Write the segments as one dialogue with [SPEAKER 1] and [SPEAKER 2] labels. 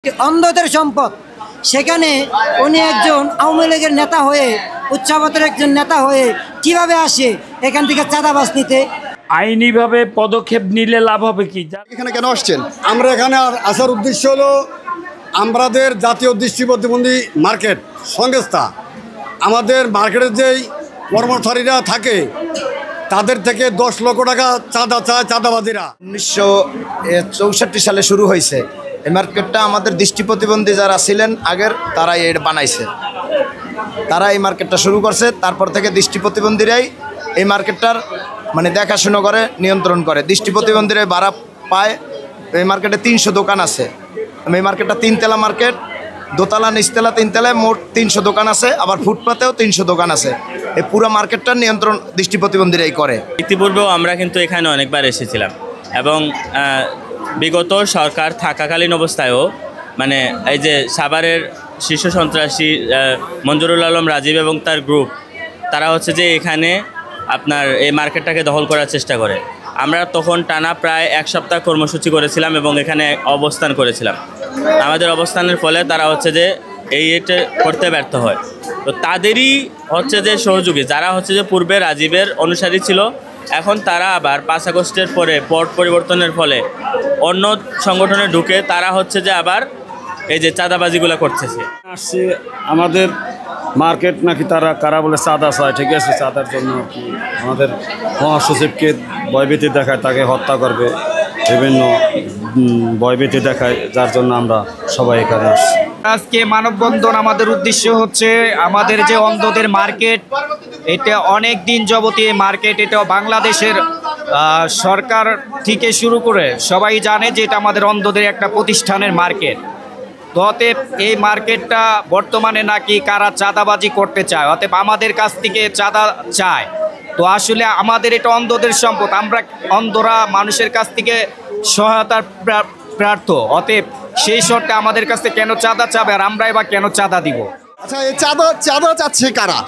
[SPEAKER 1] অন্ধদের সম্পদ। সেখানে উনি একজন আওয়ামী লীগের নেতা হয়ে, উচ্চাবতের একজন নেতা হয়ে কিভাবে আসে এখান থেকে চাঁদাবাজ নিতে?
[SPEAKER 2] আইনিভাবে পদক্ষেপ নিলে লাভ হবে কি?
[SPEAKER 3] এখানে কেন আসছেন? আমরা এখানে আসার উদ্দেশ্য হলো আমাদের জাতীয় দৃষ্টি প্রতিবন্ধী মার্কেট সংস্থা, আমাদের মার্কেটের যেই কর্মচারীরা থাকে তাদের থেকে 10 লক্ষ টাকা চাঁদা চায় চাঁদাবাজিরা।
[SPEAKER 4] 1964 সালে শুরু হয়েছে এই মার্কেটটা। আমাদের দৃষ্টি প্রতিবন্ধী যারা ছিলেন আগের তারাই এটা বানাইছে, তারা এই মার্কেটটা শুরু করছে। তারপর থেকে দৃষ্টি প্রতিবন্ধীরাই এই মার্কেটটার দেখাশুনো করে, নিয়ন্ত্রণ করে। দৃষ্টি প্রতিবন্ধীরাই ভাড়া পায়। এই মার্কেটে 300 দোকান আছে। এই মার্কেটটা 3 তলা মার্কেট, দোতলা নিচতলা 3 তলায় মোট 300 দোকান আছে, আবার ফুটপাতেও 300 দোকান আছে। এই পুরো মার্কেটটার নিয়ন্ত্রণ দৃষ্টি প্রতিবন্ধীরাই করে।
[SPEAKER 5] ইতিপূর্বেও আমরা কিন্তু এখানে অনেকবার এসেছিলাম এবং বিগত সরকার থাকাকালীন অবস্থায়ও এই যে সাভারের শীর্ষ সন্ত্রাসী মঞ্জুরুল আলম রাজীব এবং তার গ্রুপ, তারা হচ্ছে যে এখানে আপনার এই মার্কেটটাকে দখল করার চেষ্টা করে। আমরা তখন টানা প্রায় 1 সপ্তাহ কর্মসূচি করেছিলাম এবং এখানে অবস্থান করেছিলাম। আমাদের অবস্থানের ফলে তারা হচ্ছে যে এটা করতে ব্যর্থ হয়। তো তাদেরই হচ্ছে যে সহযোগী যারা হচ্ছে যে পূর্বে রাজীবের অনুসারী ছিল, এখন তারা আবার 5 আগস্টের পরে পট পরিবর্তনের ফলে অন্য সংগঠনে ঢুকে তারা হচ্ছে যে আবার এই যে চাঁদাবাজিগুলো করতেছে।
[SPEAKER 6] আসছে আমাদের মার্কেট নাকি তারা কারা বলে চাঁদা চায়, ঠিক আছে, চাঁদার জন্য কি আমাদের মহাসচিবকে ভয়ভীতি দেখায়, তাকে হত্যা করবে, বিভিন্ন ভয়ভীতি দেখায়, যার জন্য আমরা সবাই এখানে আসছি।
[SPEAKER 7] আজকে মানববন্ধন আমাদের উদ্দেশ্য হচ্ছে আমাদের যে অন্ধদের মার্কেট, এটা অনেক দিন যাবতীয় মার্কেট, এটা বাংলাদেশের সরকার থেকে শুরু করে সবাই জানে যে এটা আমাদের অন্ধদের একটা প্রতিষ্ঠানের মার্কেট। তো অতএব এই মার্কেটটা বর্তমানে নাকি কারা চাঁদাবাজি করতে চায়, অতএব আমাদের কাছ থেকে চাঁদা চায়। তো আসলে আমাদের এটা অন্ধদের সম্পদ, আমরা অন্ধরা মানুষের কাছ থেকে সহায়তার প্রার্থ। অতএব সেই শর্তে আমাদের কাছ থেকে কেন চাঁদা চাবে, আর আমরাই বা কেন চাঁদা দিব?
[SPEAKER 3] আচ্ছা, এই চাঁদা চাচ্ছে কারা?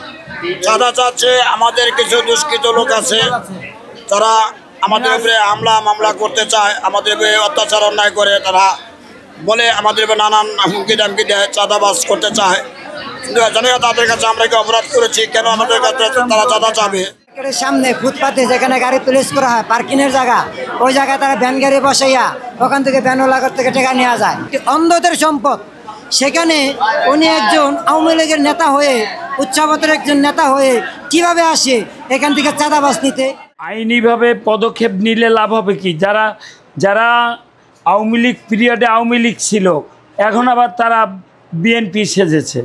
[SPEAKER 8] চাঁদা চাচ্ছে আমাদের কিছু দুষ্কৃত লোক আছে, তারা আমাদের উপরে হামলা মামলা করতে চায়, আমাদের উপরে অত্যাচার অন্যায় করে, তারা বলে আমাদের উপরে নানান হুমকি দামকি দেয়, চাঁদাবাজ করতে চায়। কিন্তু জানি না তাদের কাছে আমরা কি অপরাধ করেছি, কেন আমাদের কাছে তারা চাঁদা চাবে?
[SPEAKER 1] সামনে ফুটপাতে যেখানে গাড়ি পুলিশ করা হয়, পার্কিংয়ের জায়গা, ওই জায়গায় তারা ভ্যান গাড়ি বসাইয়া ওখান থেকে ভ্যানওয়ালার থেকে টাকা নেওয়া যায়। অন্ধদের সম্পদ। সেখানে উনি একজন আওয়ামী লীগের নেতা হয়ে, উচ্চাবতের একজন নেতা হয়ে কিভাবে আসে এখান থেকে চাঁদাবাজ নিতে?
[SPEAKER 2] আইনিভাবে পদক্ষেপ নিলে লাভ হবে কি? যারা আওয়ামী লীগ পিরিয়ডে আওয়ামী লীগ ছিল, এখন আবার তারা বিএনপি সেজেছে।